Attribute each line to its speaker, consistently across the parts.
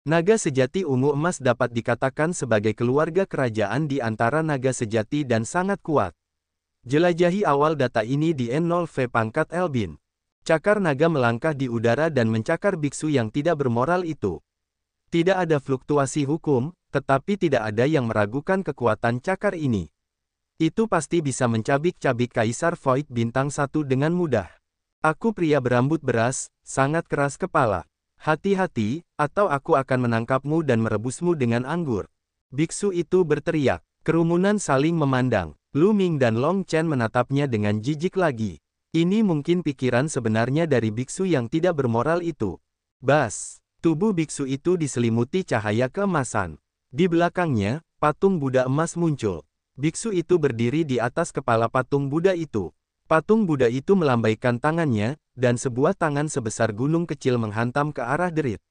Speaker 1: Naga sejati ungu emas dapat dikatakan sebagai keluarga kerajaan di antara naga sejati dan sangat kuat. Jelajahi awal data ini di N0V pangkat Elbin. Cakar naga melangkah di udara dan mencakar biksu yang tidak bermoral itu. Tidak ada fluktuasi hukum, tetapi tidak ada yang meragukan kekuatan cakar ini. Itu pasti bisa mencabik-cabik Kaisar Void bintang 1 dengan mudah. Aku pria berambut beras, sangat keras kepala. Hati-hati, atau aku akan menangkapmu dan merebusmu dengan anggur. Biksu itu berteriak. Kerumunan saling memandang. Lu Ming dan Long Chen menatapnya dengan jijik lagi. Ini mungkin pikiran sebenarnya dari biksu yang tidak bermoral itu. Bas, tubuh biksu itu diselimuti cahaya keemasan. Di belakangnya, patung Buddha emas muncul. Biksu itu berdiri di atas kepala patung Buddha itu. Patung Buddha itu melambaikan tangannya, dan sebuah tangan sebesar gunung kecil menghantam ke arah derit.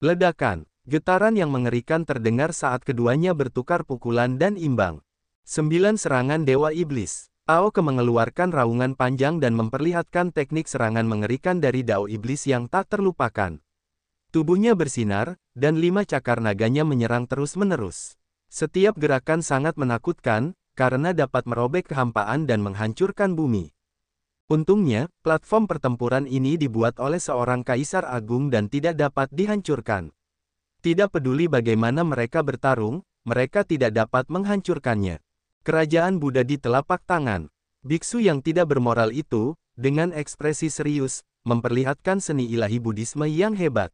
Speaker 1: Ledakan, getaran yang mengerikan terdengar saat keduanya bertukar pukulan dan imbang. 9 serangan Dewa Iblis. Aoke mengeluarkan raungan panjang dan memperlihatkan teknik serangan mengerikan dari Dao Iblis yang tak terlupakan. Tubuhnya bersinar, dan 5 cakar naganya menyerang terus-menerus. Setiap gerakan sangat menakutkan, karena dapat merobek kehampaan dan menghancurkan bumi. Untungnya, platform pertempuran ini dibuat oleh seorang kaisar agung dan tidak dapat dihancurkan. Tidak peduli bagaimana mereka bertarung, mereka tidak dapat menghancurkannya. Kerajaan Buddha di telapak tangan. Biksu yang tidak bermoral itu, dengan ekspresi serius, memperlihatkan seni ilahi Buddhisme yang hebat.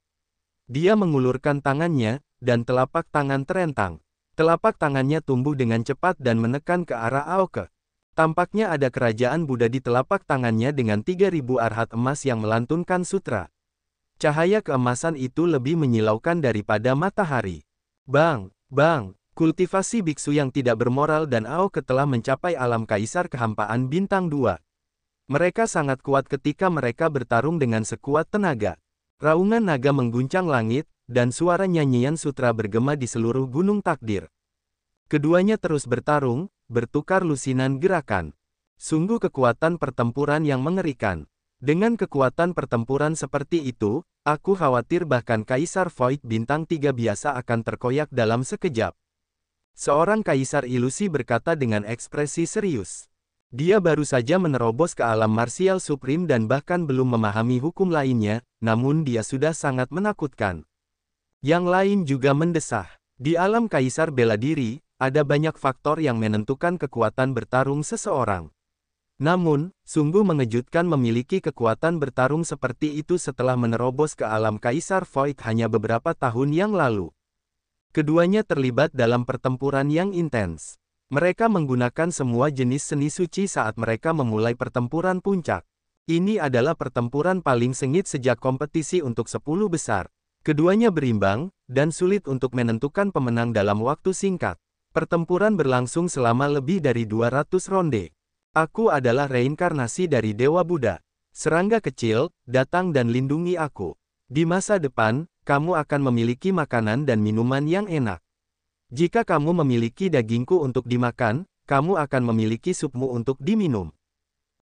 Speaker 1: Dia mengulurkan tangannya, dan telapak tangan terentang. Telapak tangannya tumbuh dengan cepat dan menekan ke arah Aoke. Tampaknya ada kerajaan Buddha di telapak tangannya dengan 3000 arhat emas yang melantunkan sutra. Cahaya keemasan itu lebih menyilaukan daripada matahari. Bang, bang. Kultivasi biksu yang tidak bermoral dan Aoke telah mencapai alam kaisar kehampaan bintang 2. Mereka sangat kuat ketika mereka bertarung dengan sekuat tenaga. Raungan naga mengguncang langit, dan suara nyanyian sutra bergema di seluruh gunung takdir. Keduanya terus bertarung, bertukar lusinan gerakan. Sungguh kekuatan pertempuran yang mengerikan. Dengan kekuatan pertempuran seperti itu, aku khawatir bahkan Kaisar Void bintang 3 biasa akan terkoyak dalam sekejap. Seorang kaisar ilusi berkata dengan ekspresi serius. Dia baru saja menerobos ke alam marsial supreme dan bahkan belum memahami hukum lainnya, namun dia sudah sangat menakutkan. Yang lain juga mendesah. Di alam kaisar bela diri, ada banyak faktor yang menentukan kekuatan bertarung seseorang. Namun, sungguh mengejutkan memiliki kekuatan bertarung seperti itu setelah menerobos ke alam kaisar Void hanya beberapa tahun yang lalu. Keduanya terlibat dalam pertempuran yang intens. Mereka menggunakan semua jenis seni suci saat mereka memulai pertempuran puncak. Ini adalah pertempuran paling sengit sejak kompetisi untuk 10 besar. Keduanya berimbang, dan sulit untuk menentukan pemenang dalam waktu singkat. Pertempuran berlangsung selama lebih dari 200 ronde. Aku adalah reinkarnasi dari Dewa Buddha. Serangga kecil, datang dan lindungi aku. Di masa depan, kamu akan memiliki makanan dan minuman yang enak. Jika kamu memiliki dagingku untuk dimakan, kamu akan memiliki supmu untuk diminum.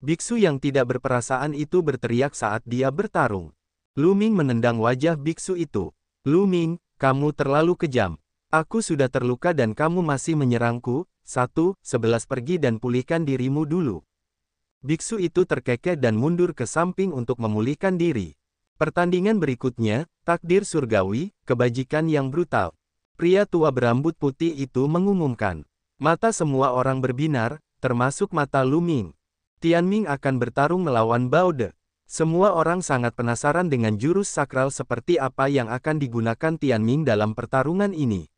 Speaker 1: Biksu yang tidak berperasaan itu berteriak saat dia bertarung. Lu Ming menendang wajah biksu itu. Lu Ming, kamu terlalu kejam. Aku sudah terluka dan kamu masih menyerangku. 11 pergi dan pulihkan dirimu dulu. Biksu itu terkekeh dan mundur ke samping untuk memulihkan diri. Pertandingan berikutnya, takdir surgawi, kebajikan yang brutal. Pria tua berambut putih itu mengumumkan. Mata semua orang berbinar, termasuk mata Lu Ming. Tianming akan bertarung melawan Bao De. Semua orang sangat penasaran dengan jurus sakral seperti apa yang akan digunakan Tianming dalam pertarungan ini.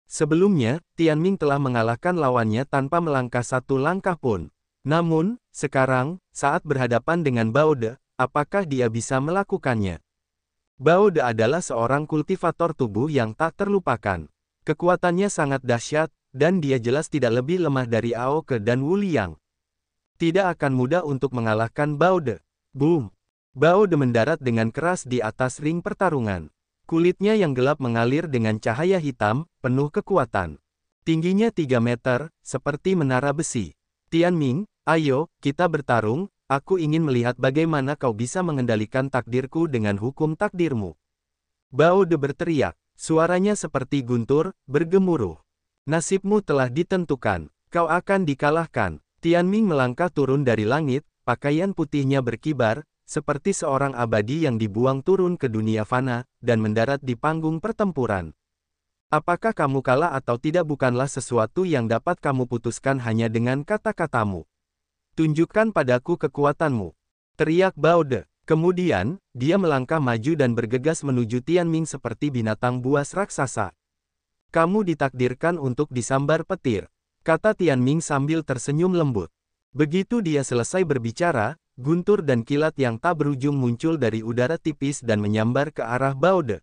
Speaker 1: Sebelumnya, Tianming telah mengalahkan lawannya tanpa melangkah satu langkah pun. Namun, sekarang, saat berhadapan dengan Bao De, apakah dia bisa melakukannya? Bao De adalah seorang kultivator tubuh yang tak terlupakan. Kekuatannya sangat dahsyat, dan dia jelas tidak lebih lemah dari Aoke dan Wu Liang. Tidak akan mudah untuk mengalahkan Bao De. Boom! Bao De mendarat dengan keras di atas ring pertarungan. Kulitnya yang gelap mengalir dengan cahaya hitam, penuh kekuatan. Tingginya 3 meter, seperti menara besi. Tianming, ayo, kita bertarung. Aku ingin melihat bagaimana kau bisa mengendalikan takdirku dengan hukum takdirmu. Bao De berteriak. Suaranya seperti guntur, bergemuruh. Nasibmu telah ditentukan. Kau akan dikalahkan. Tianming melangkah turun dari langit, pakaian putihnya berkibar, seperti seorang abadi yang dibuang turun ke dunia fana, dan mendarat di panggung pertempuran. Apakah kamu kalah atau tidak bukanlah sesuatu yang dapat kamu putuskan hanya dengan kata-katamu. Tunjukkan padaku kekuatanmu. Teriak Bao De. Kemudian, dia melangkah maju dan bergegas menuju Tianming seperti binatang buas raksasa. Kamu ditakdirkan untuk disambar petir, kata Tianming sambil tersenyum lembut. Begitu dia selesai berbicara, guntur dan kilat yang tak berujung muncul dari udara tipis dan menyambar ke arah Bao De.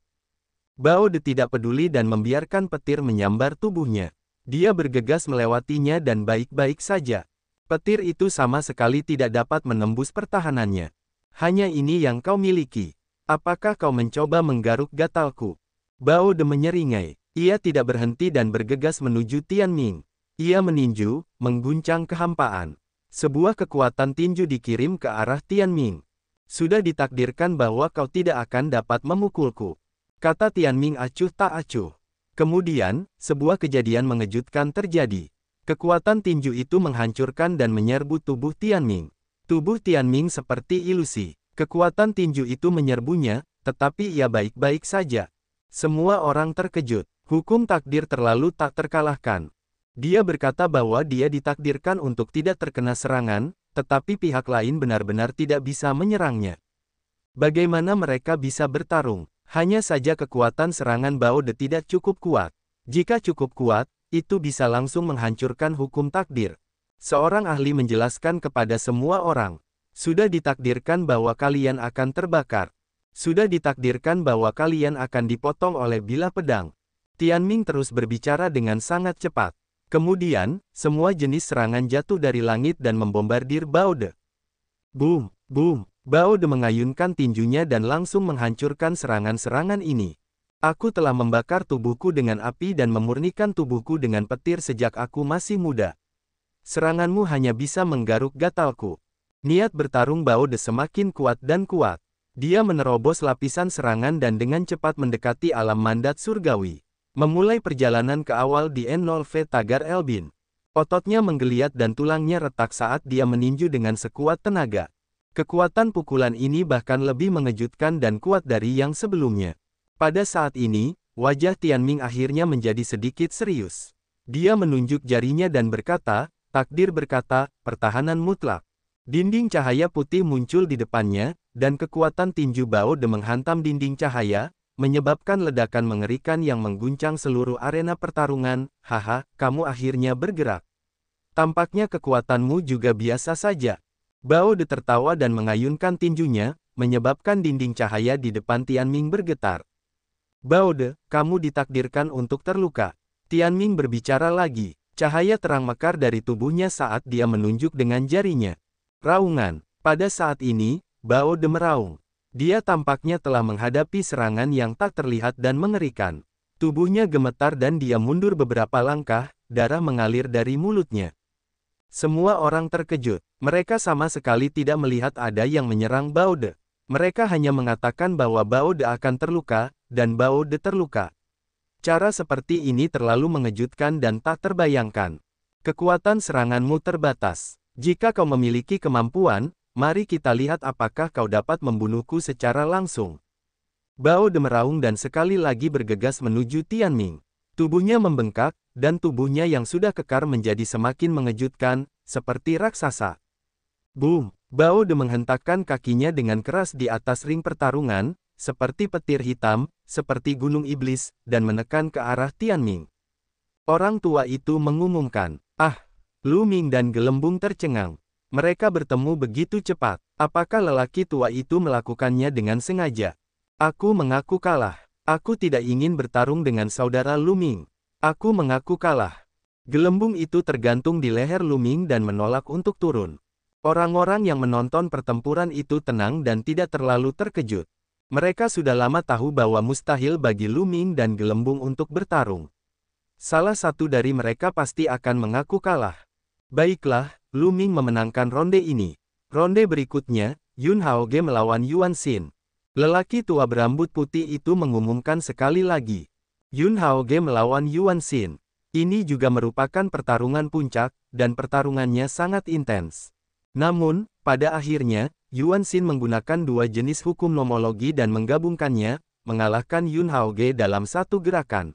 Speaker 1: Bao De tidak peduli dan membiarkan petir menyambar tubuhnya. Dia bergegas melewatinya dan baik-baik saja. Petir itu sama sekali tidak dapat menembus pertahanannya. Hanya ini yang kau miliki. Apakah kau mencoba menggaruk gatalku? Bao De menyeringai. Ia tidak berhenti dan bergegas menuju Tianming. Ia meninju, mengguncang kehampaan. Sebuah kekuatan tinju dikirim ke arah Tianming. Sudah ditakdirkan bahwa kau tidak akan dapat memukulku, kata Tianming acuh tak acuh. Kemudian, sebuah kejadian mengejutkan terjadi. Kekuatan tinju itu menghancurkan dan menyerbu tubuh Tianming. Tubuh Tianming seperti ilusi. Kekuatan tinju itu menyerbunya, tetapi ia baik-baik saja. Semua orang terkejut. Hukum takdir terlalu tak terkalahkan. Dia berkata bahwa dia ditakdirkan untuk tidak terkena serangan, tetapi pihak lain benar-benar tidak bisa menyerangnya. Bagaimana mereka bisa bertarung? Hanya saja kekuatan serangan Bao De tidak cukup kuat. Jika cukup kuat, itu bisa langsung menghancurkan hukum takdir. Seorang ahli menjelaskan kepada semua orang. Sudah ditakdirkan bahwa kalian akan terbakar. Sudah ditakdirkan bahwa kalian akan dipotong oleh bilah pedang. Tianming terus berbicara dengan sangat cepat. Kemudian, semua jenis serangan jatuh dari langit dan membombardir Bao De. Boom, boom. Bao De mengayunkan tinjunya dan langsung menghancurkan serangan-serangan ini. Aku telah membakar tubuhku dengan api dan memurnikan tubuhku dengan petir sejak aku masih muda. Seranganmu hanya bisa menggaruk gatalku. Niat bertarung Bao De semakin kuat dan kuat. Dia menerobos lapisan serangan dan dengan cepat mendekati alam mandat surgawi. Memulai perjalanan ke awal di N0V Tagar Elbin. Ototnya menggeliat dan tulangnya retak saat dia meninju dengan sekuat tenaga. Kekuatan pukulan ini bahkan lebih mengejutkan dan kuat dari yang sebelumnya. Pada saat ini, wajah Tianming akhirnya menjadi sedikit serius. Dia menunjuk jarinya dan berkata, takdir berkata, pertahanan mutlak. Dinding cahaya putih muncul di depannya, dan kekuatan tinju Bao De menghantam dinding cahaya, menyebabkan ledakan mengerikan yang mengguncang seluruh arena pertarungan. Haha, kamu akhirnya bergerak. Tampaknya kekuatanmu juga biasa saja. Bao De tertawa dan mengayunkan tinjunya, menyebabkan dinding cahaya di depan Tianming bergetar. Bao De, kamu ditakdirkan untuk terluka. Tianming berbicara lagi. Cahaya terang mekar dari tubuhnya saat dia menunjuk dengan jarinya. Raungan. Pada saat ini, Bao De meraung. Dia tampaknya telah menghadapi serangan yang tak terlihat dan mengerikan. Tubuhnya gemetar dan dia mundur beberapa langkah, darah mengalir dari mulutnya. Semua orang terkejut. Mereka sama sekali tidak melihat ada yang menyerang Bao De. Mereka hanya mengatakan bahwa Bao De akan terluka, dan Bao De terluka. Cara seperti ini terlalu mengejutkan dan tak terbayangkan. Kekuatan seranganmu terbatas. Jika kau memiliki kemampuan, mari kita lihat apakah kau dapat membunuhku secara langsung. Bao De meraung dan sekali lagi bergegas menuju Tianming. Tubuhnya membengkak, dan tubuhnya yang sudah kekar menjadi semakin mengejutkan, seperti raksasa. Boom! Bao De menghentakkan kakinya dengan keras di atas ring pertarungan, seperti petir hitam, seperti gunung iblis, dan menekan ke arah Tianming. Orang tua itu mengumumkan, "Ah!" Lu Ming dan Gelembung tercengang. Mereka bertemu begitu cepat. Apakah lelaki tua itu melakukannya dengan sengaja? Aku mengaku kalah. Aku tidak ingin bertarung dengan saudara Lu Ming. Aku mengaku kalah. Gelembung itu tergantung di leher Lu Ming dan menolak untuk turun. Orang-orang yang menonton pertempuran itu tenang dan tidak terlalu terkejut. Mereka sudah lama tahu bahwa mustahil bagi Lu Ming dan Gelembung untuk bertarung. Salah satu dari mereka pasti akan mengaku kalah. Baiklah, Lu Ming memenangkan ronde ini. Ronde berikutnya, Yun Haoge melawan Yuan Xin. Lelaki tua berambut putih itu mengumumkan sekali lagi. Yun Haoge melawan Yuan Xin. Ini juga merupakan pertarungan puncak, dan pertarungannya sangat intens. Namun, pada akhirnya, Yuan Xin menggunakan dua jenis hukum nomologi dan menggabungkannya, mengalahkan Yun Haoge dalam satu gerakan.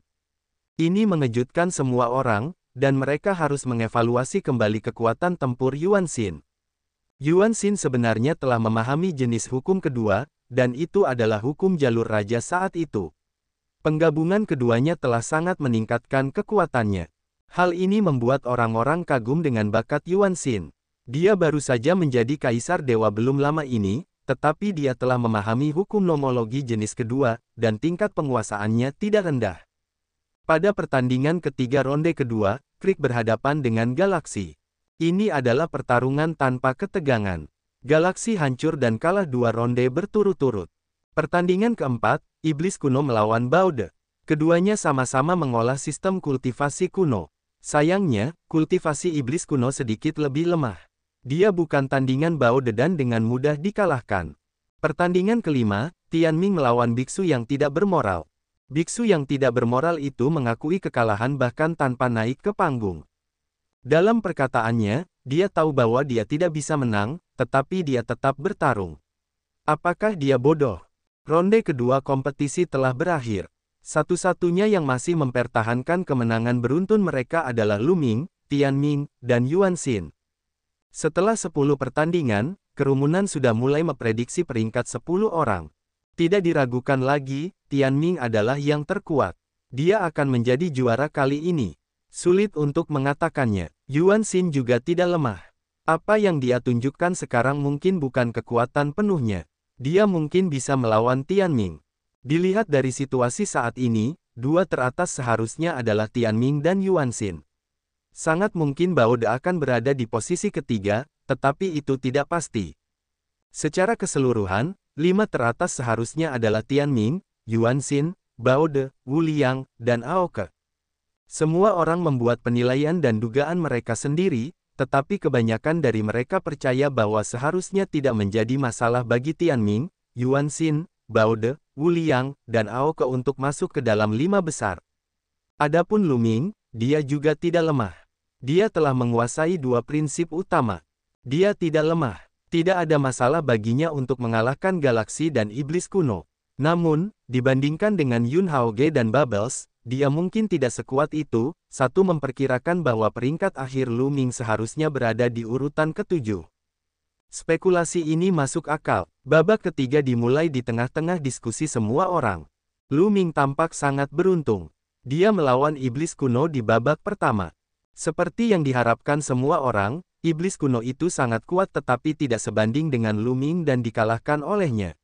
Speaker 1: Ini mengejutkan semua orang, dan mereka harus mengevaluasi kembali kekuatan tempur Yuan Xin. Yuan Xin sebenarnya telah memahami jenis hukum kedua, dan itu adalah hukum jalur raja saat itu. Penggabungan keduanya telah sangat meningkatkan kekuatannya. Hal ini membuat orang-orang kagum dengan bakat Yuan Xin. Dia baru saja menjadi kaisar dewa belum lama ini, tetapi dia telah memahami hukum nomologi jenis kedua, dan tingkat penguasaannya tidak rendah. Pada pertandingan ketiga ronde kedua, Krieg berhadapan dengan Galaksi. Ini adalah pertarungan tanpa ketegangan. Galaksi hancur dan kalah dua ronde berturut-turut. Pertandingan keempat, Iblis Kuno melawan Baude. Keduanya sama-sama mengolah sistem kultivasi kuno. Sayangnya, kultivasi Iblis Kuno sedikit lebih lemah. Dia bukan tandingan Baude dan dengan mudah dikalahkan. Pertandingan kelima, Tianming melawan biksu yang tidak bermoral. Biksu yang tidak bermoral itu mengakui kekalahan bahkan tanpa naik ke panggung. Dalam perkataannya, dia tahu bahwa dia tidak bisa menang, tetapi dia tetap bertarung. Apakah dia bodoh? Ronde kedua kompetisi telah berakhir. Satu-satunya yang masih mempertahankan kemenangan beruntun mereka adalah Lu Ming, Tianming, dan Yuan Xin. Setelah 10 pertandingan, kerumunan sudah mulai memprediksi peringkat 10 orang. Tidak diragukan lagi, Tianming adalah yang terkuat. Dia akan menjadi juara kali ini. Sulit untuk mengatakannya. Yuan Xin juga tidak lemah. Apa yang dia tunjukkan sekarang mungkin bukan kekuatan penuhnya. Dia mungkin bisa melawan Tianming. Dilihat dari situasi saat ini, dua teratas seharusnya adalah Tianming dan Yuan Xin. Sangat mungkin Baude akan berada di posisi ketiga, tetapi itu tidak pasti. Secara keseluruhan, 5 teratas seharusnya adalah Tianming, Yuan Xin, Baude, Wu Liang, dan Aoke. Semua orang membuat penilaian dan dugaan mereka sendiri, tetapi kebanyakan dari mereka percaya bahwa seharusnya tidak menjadi masalah bagi Tianming, Yuan Xin, Baude, Wu Liang, dan Aoke untuk masuk ke dalam 5 besar. Adapun Lu Ming, dia juga tidak lemah. Dia telah menguasai dua prinsip utama. Dia tidak lemah. Tidak ada masalah baginya untuk mengalahkan Galaksi dan Iblis Kuno. Namun, dibandingkan dengan Yun Haoge dan Bubbles, dia mungkin tidak sekuat itu. Satu memperkirakan bahwa peringkat akhir Lu Ming seharusnya berada di urutan ke-7. Spekulasi ini masuk akal. Babak ketiga dimulai di tengah-tengah diskusi semua orang. Lu Ming tampak sangat beruntung. Dia melawan Iblis Kuno di babak pertama. Seperti yang diharapkan semua orang, Iblis Kuno itu sangat kuat tetapi tidak sebanding dengan Lu Ming dan dikalahkan olehnya.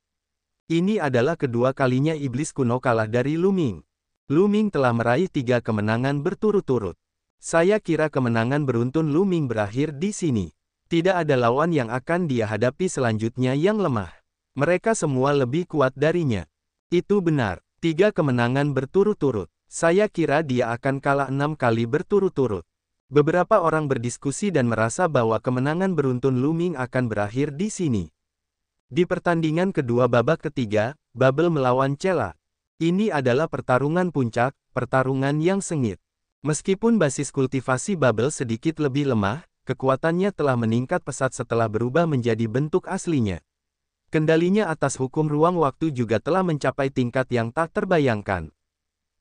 Speaker 1: Ini adalah kedua kalinya Iblis Kuno kalah dari Lu Ming. Lu Ming telah meraih 3 kemenangan berturut-turut. Saya kira kemenangan beruntun Lu Ming berakhir di sini. Tidak ada lawan yang akan dia hadapi selanjutnya yang lemah. Mereka semua lebih kuat darinya. Itu benar, 3 kemenangan berturut-turut. Saya kira dia akan kalah 6 kali berturut-turut. Beberapa orang berdiskusi dan merasa bahwa kemenangan beruntun Lu Ming akan berakhir di sini. Di pertandingan kedua babak ketiga, Bubble melawan Cella. Ini adalah pertarungan puncak, pertarungan yang sengit. Meskipun basis kultivasi Bubble sedikit lebih lemah, kekuatannya telah meningkat pesat setelah berubah menjadi bentuk aslinya. Kendalinya atas hukum ruang waktu juga telah mencapai tingkat yang tak terbayangkan.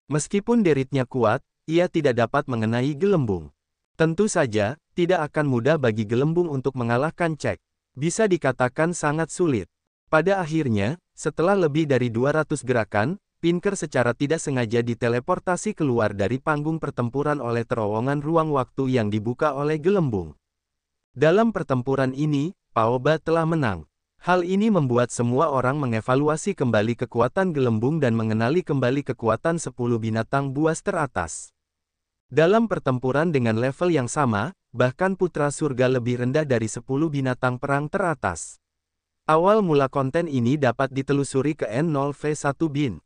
Speaker 1: Meskipun deritnya kuat, ia tidak dapat mengenai gelembung. Tentu saja, tidak akan mudah bagi gelembung untuk mengalahkan Cek. Bisa dikatakan sangat sulit. Pada akhirnya, setelah lebih dari 200 gerakan, Pinker secara tidak sengaja diteleportasi keluar dari panggung pertempuran oleh terowongan ruang waktu yang dibuka oleh gelembung. Dalam pertempuran ini, Paoba telah menang. Hal ini membuat semua orang mengevaluasi kembali kekuatan gelembung dan mengenali kembali kekuatan 10 binatang buas teratas. Dalam pertempuran dengan level yang sama, bahkan putra surga lebih rendah dari 10 binatang perang teratas. Awal mula konten ini dapat ditelusuri ke N0V1 bin.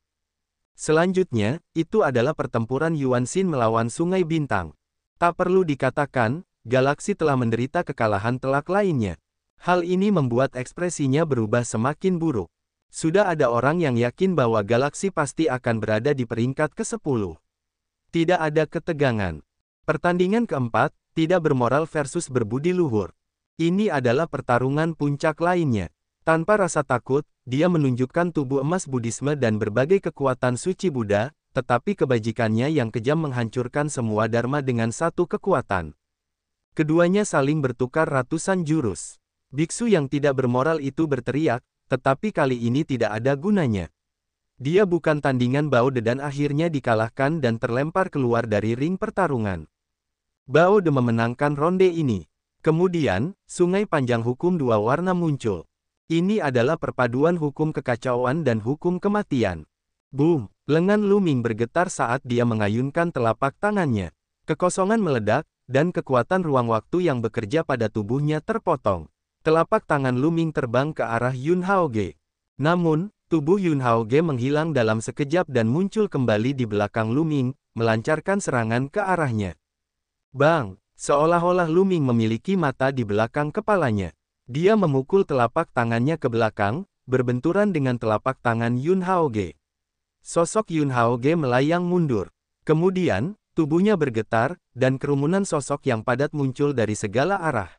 Speaker 1: Selanjutnya, itu adalah pertempuran Yuan Xin melawan Sungai Bintang. Tak perlu dikatakan, Galaksi telah menderita kekalahan telak lainnya. Hal ini membuat ekspresinya berubah semakin buruk. Sudah ada orang yang yakin bahwa galaksi pasti akan berada di peringkat ke-10. Tidak ada ketegangan. Pertandingan keempat, tidak bermoral versus berbudi luhur. Ini adalah pertarungan puncak lainnya. Tanpa rasa takut, dia menunjukkan tubuh emas Buddhisme dan berbagai kekuatan suci Buddha, tetapi kebajikannya yang kejam menghancurkan semua dharma dengan satu kekuatan. Keduanya saling bertukar ratusan jurus. Biksu yang tidak bermoral itu berteriak, tetapi kali ini tidak ada gunanya. Dia bukan tandingan Bao De dan akhirnya dikalahkan dan terlempar keluar dari ring pertarungan. Bao De memenangkan ronde ini. Kemudian, sungai panjang hukum dua warna muncul. Ini adalah perpaduan hukum kekacauan dan hukum kematian. Boom! Lengan Lu Ming bergetar saat dia mengayunkan telapak tangannya. Kekosongan meledak, dan kekuatan ruang waktu yang bekerja pada tubuhnya terpotong. Telapak tangan Lu Ming terbang ke arah Yun Haoge. Namun, tubuh Yun Haoge menghilang dalam sekejap dan muncul kembali di belakang Lu Ming, melancarkan serangan ke arahnya. Bang! Seolah-olah Lu Ming memiliki mata di belakang kepalanya. Dia memukul telapak tangannya ke belakang, berbenturan dengan telapak tangan Yun Haoge. Sosok Yun Haoge melayang mundur. Kemudian, tubuhnya bergetar, dan kerumunan sosok yang padat muncul dari segala arah.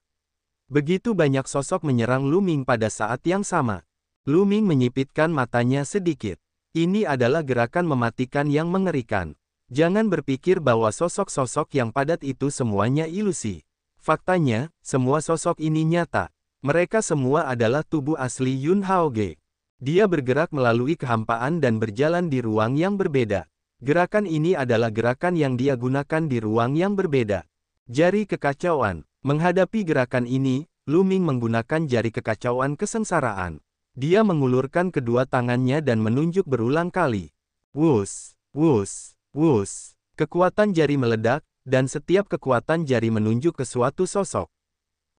Speaker 1: Begitu banyak sosok menyerang Lu Ming pada saat yang sama. Lu Ming menyipitkan matanya sedikit. Ini adalah gerakan mematikan yang mengerikan. Jangan berpikir bahwa sosok-sosok yang padat itu semuanya ilusi. Faktanya, semua sosok ini nyata. Mereka semua adalah tubuh asli Yun Haoge. Dia bergerak melalui kehampaan dan berjalan di ruang yang berbeda. Gerakan ini adalah gerakan yang dia gunakan di ruang yang berbeda. Jari kekacauan. Menghadapi gerakan ini, Lu Ming menggunakan jari kekacauan kesengsaraan. Dia mengulurkan kedua tangannya dan menunjuk berulang kali. Wus, wus, wus. Kekuatan jari meledak, dan setiap kekuatan jari menunjuk ke suatu sosok.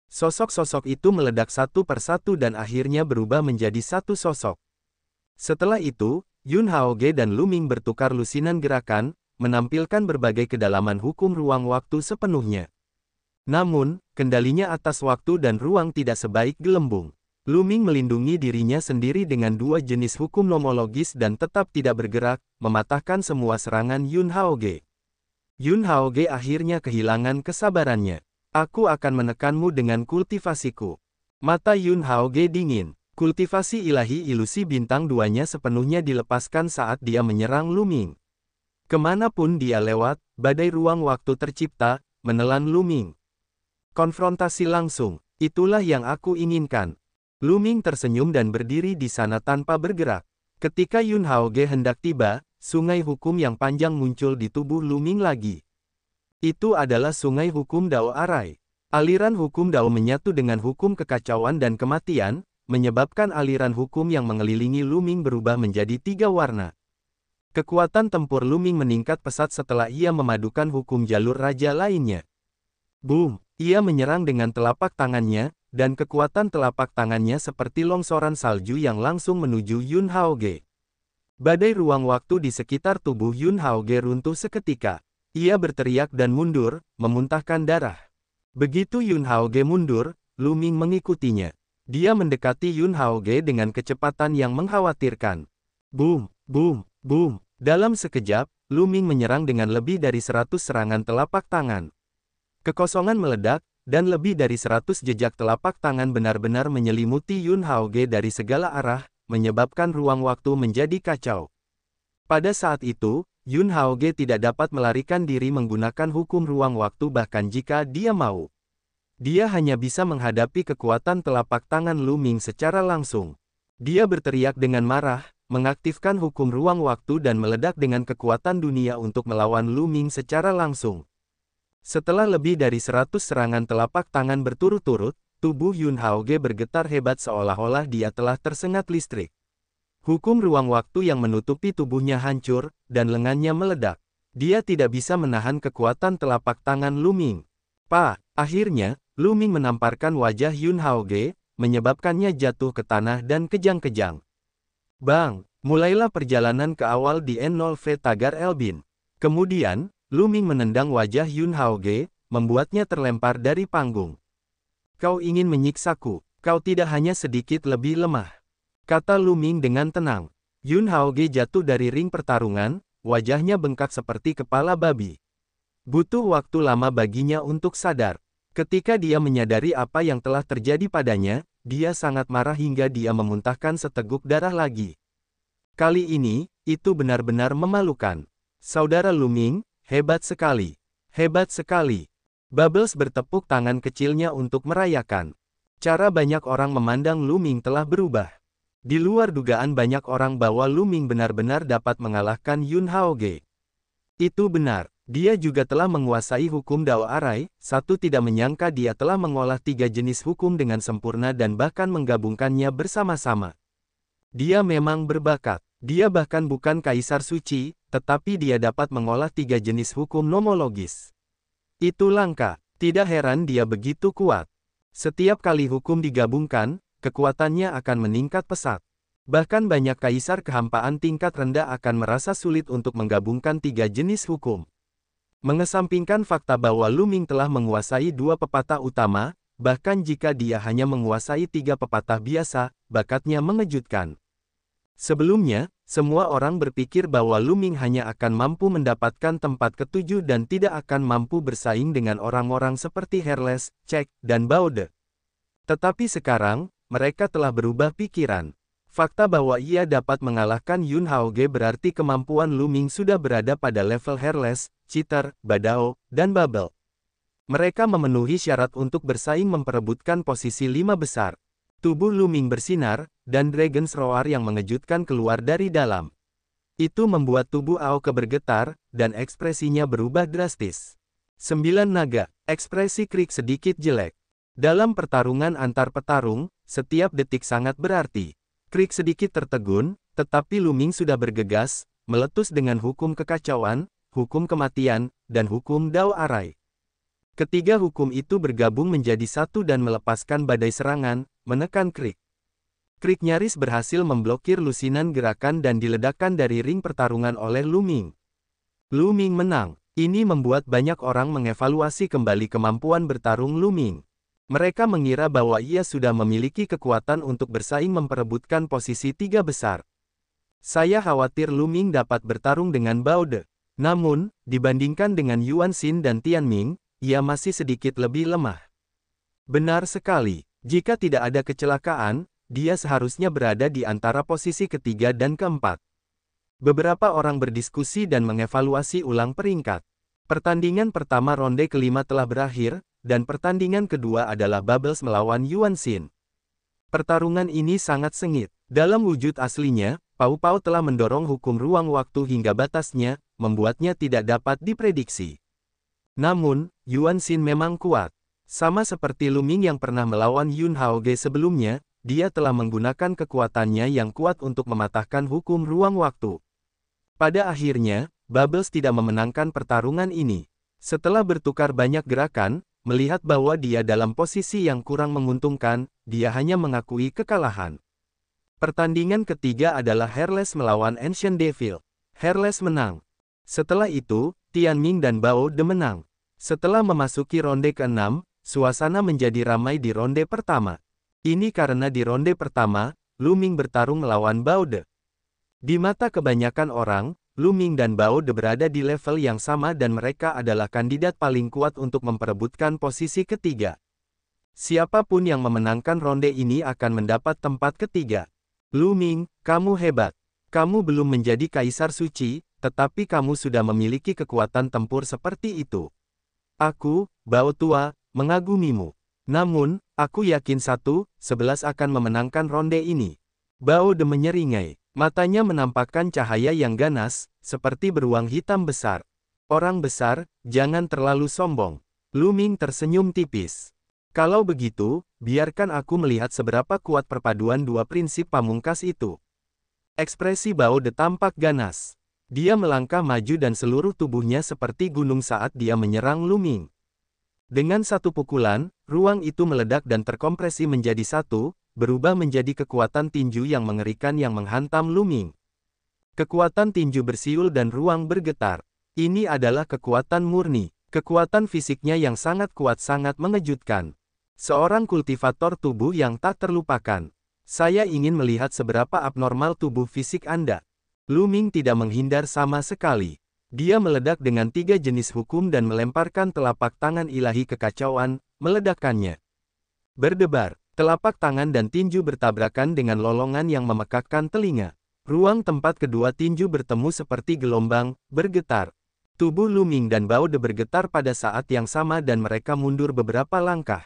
Speaker 1: Sosok-sosok itu meledak satu persatu dan akhirnya berubah menjadi satu sosok. Setelah itu, Yun Haoge dan Lu Ming bertukar lusinan gerakan, menampilkan berbagai kedalaman hukum ruang waktu sepenuhnya. Namun, kendalinya atas waktu dan ruang tidak sebaik gelembung. Lu Ming melindungi dirinya sendiri dengan dua jenis hukum nomologis dan tetap tidak bergerak, mematahkan semua serangan Yun Haoge. Yun Haoge akhirnya kehilangan kesabarannya. Aku akan menekanmu dengan kultivasiku. Mata Yun Haoge dingin. Kultivasi ilahi ilusi bintang 2-nya sepenuhnya dilepaskan saat dia menyerang Lu Ming. Kemanapun dia lewat, badai ruang waktu tercipta, menelan Lu Ming. Konfrontasi langsung, itulah yang aku inginkan. Lu Ming tersenyum dan berdiri di sana tanpa bergerak. Ketika Yun Haoge hendak tiba, sungai hukum yang panjang muncul di tubuh Lu Ming lagi. Itu adalah sungai hukum Dao Arai. Aliran hukum Dao menyatu dengan hukum kekacauan dan kematian, menyebabkan aliran hukum yang mengelilingi Lu Ming berubah menjadi 3 warna. Kekuatan tempur Lu Ming meningkat pesat setelah ia memadukan hukum jalur raja lainnya. Boom! Ia menyerang dengan telapak tangannya, dan kekuatan telapak tangannya seperti longsoran salju yang langsung menuju Yun Haoge. Badai ruang waktu di sekitar tubuh Yun Haoge runtuh seketika. Ia berteriak dan mundur, memuntahkan darah. Begitu Yun Haoge mundur, Lu Ming mengikutinya. Dia mendekati Yun Haoge dengan kecepatan yang mengkhawatirkan. Boom! Boom! Boom! Dalam sekejap, Lu Ming menyerang dengan lebih dari 100 serangan telapak tangan. Kekosongan meledak, dan lebih dari 100 jejak telapak tangan benar-benar menyelimuti Yun Haoge dari segala arah, menyebabkan ruang waktu menjadi kacau. Pada saat itu, Yun Haoge tidak dapat melarikan diri menggunakan hukum ruang waktu bahkan jika dia mau. Dia hanya bisa menghadapi kekuatan telapak tangan Lu Ming secara langsung. Dia berteriak dengan marah, mengaktifkan hukum ruang waktu dan meledak dengan kekuatan dunia untuk melawan Lu Ming secara langsung. Setelah lebih dari 100 serangan telapak tangan berturut-turut, tubuh Yun Haoge bergetar hebat seolah-olah dia telah tersengat listrik. Hukum ruang waktu yang menutupi tubuhnya hancur, dan lengannya meledak. Dia tidak bisa menahan kekuatan telapak tangan Lu Ming. Akhirnya, Lu Ming menamparkan wajah Yun Haoge, menyebabkannya jatuh ke tanah dan kejang-kejang. Bang! Mulailah perjalanan ke awal di N0V Tagar Elbin. Kemudian, Lu Ming menendang wajah Yun Haoge, membuatnya terlempar dari panggung. Kau ingin menyiksaku, kau tidak hanya sedikit lebih lemah. kata Lu Ming dengan tenang. Yun Haoge jatuh dari ring pertarungan, wajahnya bengkak seperti kepala babi. Butuh waktu lama baginya untuk sadar. Ketika dia menyadari apa yang telah terjadi padanya, dia sangat marah hingga dia memuntahkan seteguk darah lagi. Kali ini, itu benar-benar memalukan. Saudara Lu Ming, hebat sekali. Hebat sekali. Bubbles bertepuk tangan kecilnya untuk merayakan. Cara banyak orang memandang Lu Ming telah berubah. Di luar dugaan banyak orang bahwa Lu Ming benar-benar dapat mengalahkan Yun Haoge. Itu benar, dia juga telah menguasai hukum Dao Arai, satu tidak menyangka dia telah mengolah 3 jenis hukum dengan sempurna dan bahkan menggabungkannya bersama-sama. Dia memang berbakat, dia bahkan bukan kaisar suci, tetapi dia dapat mengolah 3 jenis hukum nomologis. Itu langka, tidak heran dia begitu kuat. Setiap kali hukum digabungkan, kekuatannya akan meningkat pesat. Bahkan banyak kaisar kehampaan tingkat rendah akan merasa sulit untuk menggabungkan 3 jenis hukum. Mengesampingkan fakta bahwa Lu Ming telah menguasai 2 pepatah utama, bahkan jika dia hanya menguasai 3 pepatah biasa, bakatnya mengejutkan. Sebelumnya, semua orang berpikir bahwa Lu Ming hanya akan mampu mendapatkan tempat ke-7 dan tidak akan mampu bersaing dengan orang-orang seperti Herles, Cek, dan Baude. Tetapi sekarang, mereka telah berubah pikiran. Fakta bahwa ia dapat mengalahkan Yun Haoge berarti kemampuan Lu Ming sudah berada pada level Herles, Cheater, Badao, dan Bubble. Mereka memenuhi syarat untuk bersaing memperebutkan posisi 5 besar. Tubuh Lu Ming bersinar, dan Dragon's Roar yang mengejutkan keluar dari dalam. Itu membuat tubuh Aoke bergetar, dan ekspresinya berubah drastis. 9 naga, ekspresi Krik sedikit jelek. Dalam pertarungan antar petarung, setiap detik sangat berarti. Krik sedikit tertegun, tetapi Lu Ming sudah bergegas, meletus dengan hukum kekacauan, hukum kematian, dan hukum Dao Arai. Ketiga hukum itu bergabung menjadi satu dan melepaskan badai serangan, menekan Krik. Krik nyaris berhasil memblokir lusinan gerakan dan diledakkan dari ring pertarungan oleh Lu Ming. Lu Ming menang. Ini membuat banyak orang mengevaluasi kembali kemampuan bertarung Lu Ming. Mereka mengira bahwa ia sudah memiliki kekuatan untuk bersaing memperebutkan posisi 3 besar. Saya khawatir Lu Ming dapat bertarung dengan Baude. Namun, dibandingkan dengan Yuan Xin dan Tian Ming, ia masih sedikit lebih lemah. Benar sekali, jika tidak ada kecelakaan, dia seharusnya berada di antara posisi ketiga dan keempat. Beberapa orang berdiskusi dan mengevaluasi ulang peringkat. Pertandingan pertama ronde kelima telah berakhir, dan pertandingan kedua adalah Bubbles melawan Yuan Xin. Pertarungan ini sangat sengit. Dalam wujud aslinya, Pau Pau telah mendorong hukum ruang waktu hingga batasnya, membuatnya tidak dapat diprediksi. Namun, Yuan Xin memang kuat. Sama seperti Lu Ming yang pernah melawan Yun Haoge sebelumnya, dia telah menggunakan kekuatannya yang kuat untuk mematahkan hukum ruang waktu. Pada akhirnya, Bubbles tidak memenangkan pertarungan ini. Setelah bertukar banyak gerakan, melihat bahwa dia dalam posisi yang kurang menguntungkan, dia hanya mengakui kekalahan. Pertandingan ketiga adalah Herles melawan Ancient Devil. Herles menang. Setelah itu, Tian Ming dan Bao De menang. Setelah memasuki ronde ke-6, suasana menjadi ramai di ronde pertama. Ini karena di ronde pertama, Lu Ming bertarung melawan Bao De. Di mata kebanyakan orang, Lu Ming dan Bao De berada di level yang sama dan mereka adalah kandidat paling kuat untuk memperebutkan posisi ketiga. Siapapun yang memenangkan ronde ini akan mendapat tempat ketiga. Lu Ming, kamu hebat. Kamu belum menjadi kaisar suci, tetapi kamu sudah memiliki kekuatan tempur seperti itu. Aku, Bao Tua, mengagumimu. Namun, aku yakin 1-11 akan memenangkan ronde ini. Bao De menyeringai. Matanya menampakkan cahaya yang ganas, seperti beruang hitam besar. Orang besar, jangan terlalu sombong. Lu Ming tersenyum tipis. Kalau begitu, biarkan aku melihat seberapa kuat perpaduan dua prinsip pamungkas itu. Ekspresi Bao De tampak ganas. Dia melangkah maju dan seluruh tubuhnya seperti gunung saat dia menyerang Lu Ming. Dengan satu pukulan, ruang itu meledak dan terkompresi menjadi satu, berubah menjadi kekuatan tinju yang mengerikan yang menghantam Lu Ming. Kekuatan tinju bersiul dan ruang bergetar. Ini adalah kekuatan murni. Kekuatan fisiknya yang sangat kuat sangat mengejutkan. Seorang kultivator tubuh yang tak terlupakan. Saya ingin melihat seberapa abnormal tubuh fisik Anda. Lu Ming tidak menghindar sama sekali. Dia meledak dengan 3 jenis hukum dan melemparkan telapak tangan ilahi kekacauan, meledakkannya. Berdebar, telapak tangan dan tinju bertabrakan dengan lolongan yang memekakkan telinga. Ruang tempat kedua tinju bertemu seperti gelombang, bergetar. Tubuh Lu Ming dan Bao De bergetar pada saat yang sama dan mereka mundur beberapa langkah.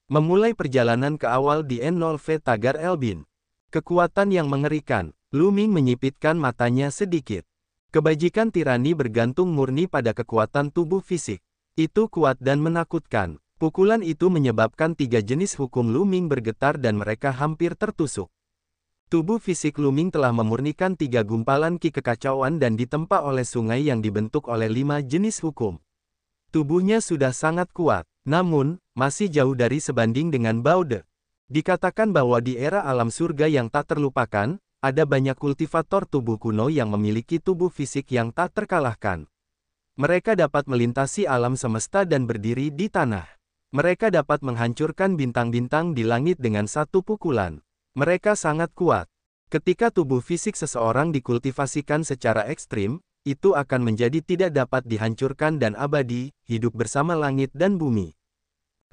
Speaker 1: Memulai perjalanan ke awal di N0V Tagar Elbin. Kekuatan yang mengerikan. Lu Ming menyipitkan matanya sedikit. Kebajikan tirani bergantung murni pada kekuatan tubuh fisik. Itu kuat dan menakutkan. Pukulan itu menyebabkan 3 jenis hukum Lu Ming bergetar dan mereka hampir tertusuk. Tubuh fisik Lu Ming telah memurnikan 3 gumpalan ki kekacauan dan ditempa oleh sungai yang dibentuk oleh 5 jenis hukum. Tubuhnya sudah sangat kuat, namun, masih jauh dari sebanding dengan Bao De. Dikatakan bahwa di era alam surga yang tak terlupakan, ada banyak kultivator tubuh kuno yang memiliki tubuh fisik yang tak terkalahkan. Mereka dapat melintasi alam semesta dan berdiri di tanah. Mereka dapat menghancurkan bintang-bintang di langit dengan satu pukulan. Mereka sangat kuat. Ketika tubuh fisik seseorang dikultivasikan secara ekstrim, itu akan menjadi tidak dapat dihancurkan dan abadi, hidup bersama langit dan bumi.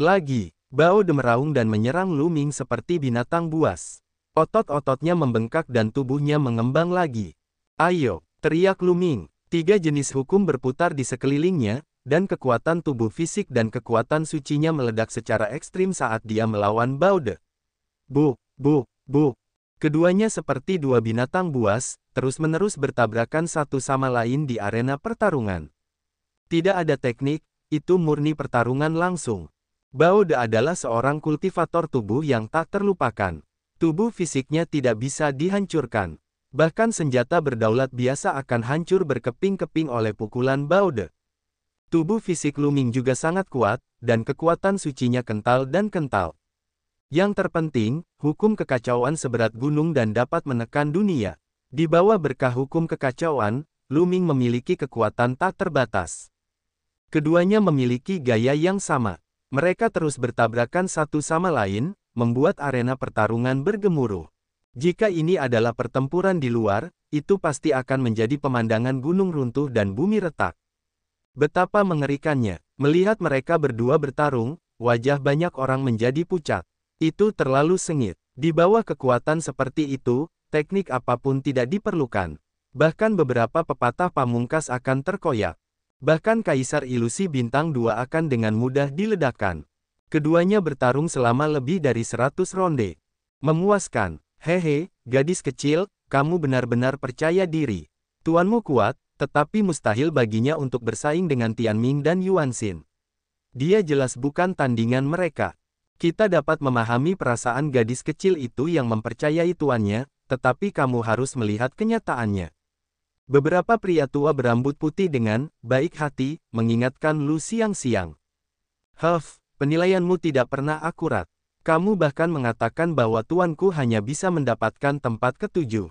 Speaker 1: Lagi, Bao De meraung dan menyerang Lu Ming seperti binatang buas. Otot-ototnya membengkak dan tubuhnya mengembang lagi. Ayo, teriak Lu Ming. 3 jenis hukum berputar di sekelilingnya, dan kekuatan tubuh fisik dan kekuatan sucinya meledak secara ekstrim saat dia melawan Bao De. Bu, bu, bu. Keduanya seperti 2 binatang buas, terus-menerus bertabrakan satu sama lain di arena pertarungan. Tidak ada teknik, itu murni pertarungan langsung. Bao De adalah seorang kultivator tubuh yang tak terlupakan. Tubuh fisiknya tidak bisa dihancurkan. Bahkan senjata berdaulat biasa akan hancur berkeping-keping oleh pukulan Bao De. Tubuh fisik Lu Ming juga sangat kuat, dan kekuatan sucinya kental dan kental. Yang terpenting, hukum kekacauan seberat gunung dan dapat menekan dunia. Di bawah berkah hukum kekacauan, Lu Ming memiliki kekuatan tak terbatas. Keduanya memiliki gaya yang sama. Mereka terus bertabrakan satu sama lain, membuat arena pertarungan bergemuruh. Jika ini adalah pertempuran di luar, itu pasti akan menjadi pemandangan gunung runtuh dan bumi retak. Betapa mengerikannya, melihat mereka berdua bertarung, wajah banyak orang menjadi pucat. Itu terlalu sengit. Di bawah kekuatan seperti itu, teknik apapun tidak diperlukan. Bahkan beberapa pepatah pamungkas akan terkoyak. Bahkan Kaisar Ilusi Bintang 2 akan dengan mudah diledakkan. Keduanya bertarung selama lebih dari 100 ronde. Memuaskan. Hehe, gadis kecil, kamu benar-benar percaya diri. Tuanmu kuat, tetapi mustahil baginya untuk bersaing dengan Tianming dan Yuan Xin. Dia jelas bukan tandingan mereka. Kita dapat memahami perasaan gadis kecil itu yang mempercayai tuannya, tetapi kamu harus melihat kenyataannya. Beberapa pria tua berambut putih dengan baik hati mengingatkan Lu siang-siang. Huff, penilaianmu tidak pernah akurat. Kamu bahkan mengatakan bahwa tuanku hanya bisa mendapatkan tempat ke-7.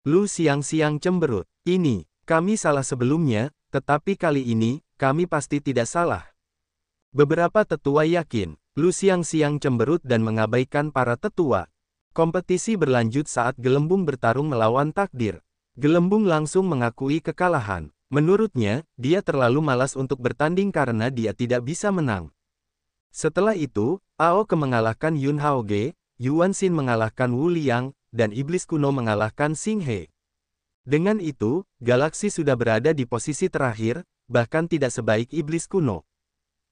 Speaker 1: Lu siang-siang cemberut. Ini, kami salah sebelumnya, tetapi kali ini, kami pasti tidak salah. Beberapa tetua yakin. Lu siang-siang cemberut dan mengabaikan para tetua. Kompetisi berlanjut saat Gelembung bertarung melawan takdir. Gelembung langsung mengakui kekalahan. Menurutnya, dia terlalu malas untuk bertanding karena dia tidak bisa menang. Setelah itu, Aoke mengalahkan Yun Haoge, Yuan Xin mengalahkan Wu Liang, dan Iblis Kuno mengalahkan Xing He. Dengan itu, galaksi sudah berada di posisi terakhir, bahkan tidak sebaik Iblis Kuno.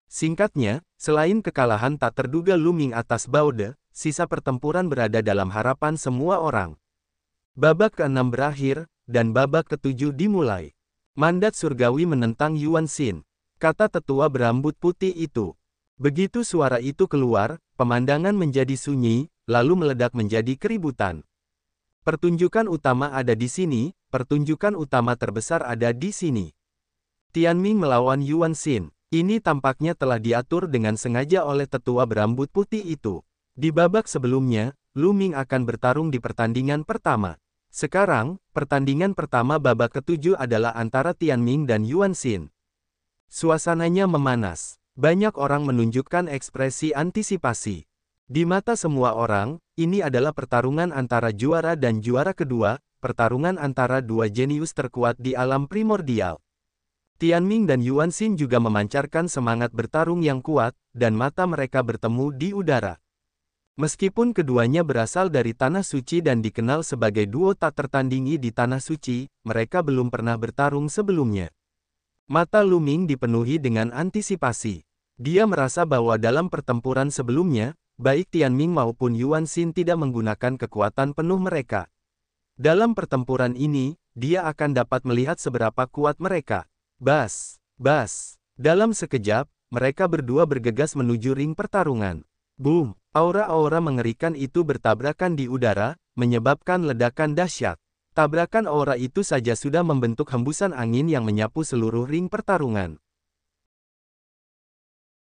Speaker 1: Singkatnya, selain kekalahan tak terduga Lu Ming atas Bao De, sisa pertempuran berada dalam harapan semua orang. Babak ke-6 berakhir, dan babak ke-7 dimulai. Mandat surgawi menentang Yuan Xin, kata tetua berambut putih itu. Begitu suara itu keluar, pemandangan menjadi sunyi, lalu meledak menjadi keributan. Pertunjukan utama ada di sini, pertunjukan utama terbesar ada di sini. Tianming melawan Yuan Xin. Ini tampaknya telah diatur dengan sengaja oleh tetua berambut putih itu. Di babak sebelumnya, Lu Ming akan bertarung di pertandingan pertama. Sekarang, pertandingan pertama babak ke-7 adalah antara Tianming dan Yuan Xin. Suasananya memanas. Banyak orang menunjukkan ekspresi antisipasi. Di mata semua orang, ini adalah pertarungan antara juara dan juara kedua, pertarungan antara dua jenius terkuat di alam primordial. Tianming dan Yuan Xin juga memancarkan semangat bertarung yang kuat, dan mata mereka bertemu di udara. Meskipun keduanya berasal dari Tanah Suci dan dikenal sebagai duo tak tertandingi di Tanah Suci, mereka belum pernah bertarung sebelumnya. Mata Lu Ming dipenuhi dengan antisipasi. Dia merasa bahwa dalam pertempuran sebelumnya, baik Tianming maupun Yuan Xin tidak menggunakan kekuatan penuh mereka. Dalam pertempuran ini, dia akan dapat melihat seberapa kuat mereka. Bas! Bas! Dalam sekejap, mereka berdua bergegas menuju ring pertarungan. Boom! Aura-aura mengerikan itu bertabrakan di udara, menyebabkan ledakan dahsyat. Tabrakan aura itu saja sudah membentuk hembusan angin yang menyapu seluruh ring pertarungan.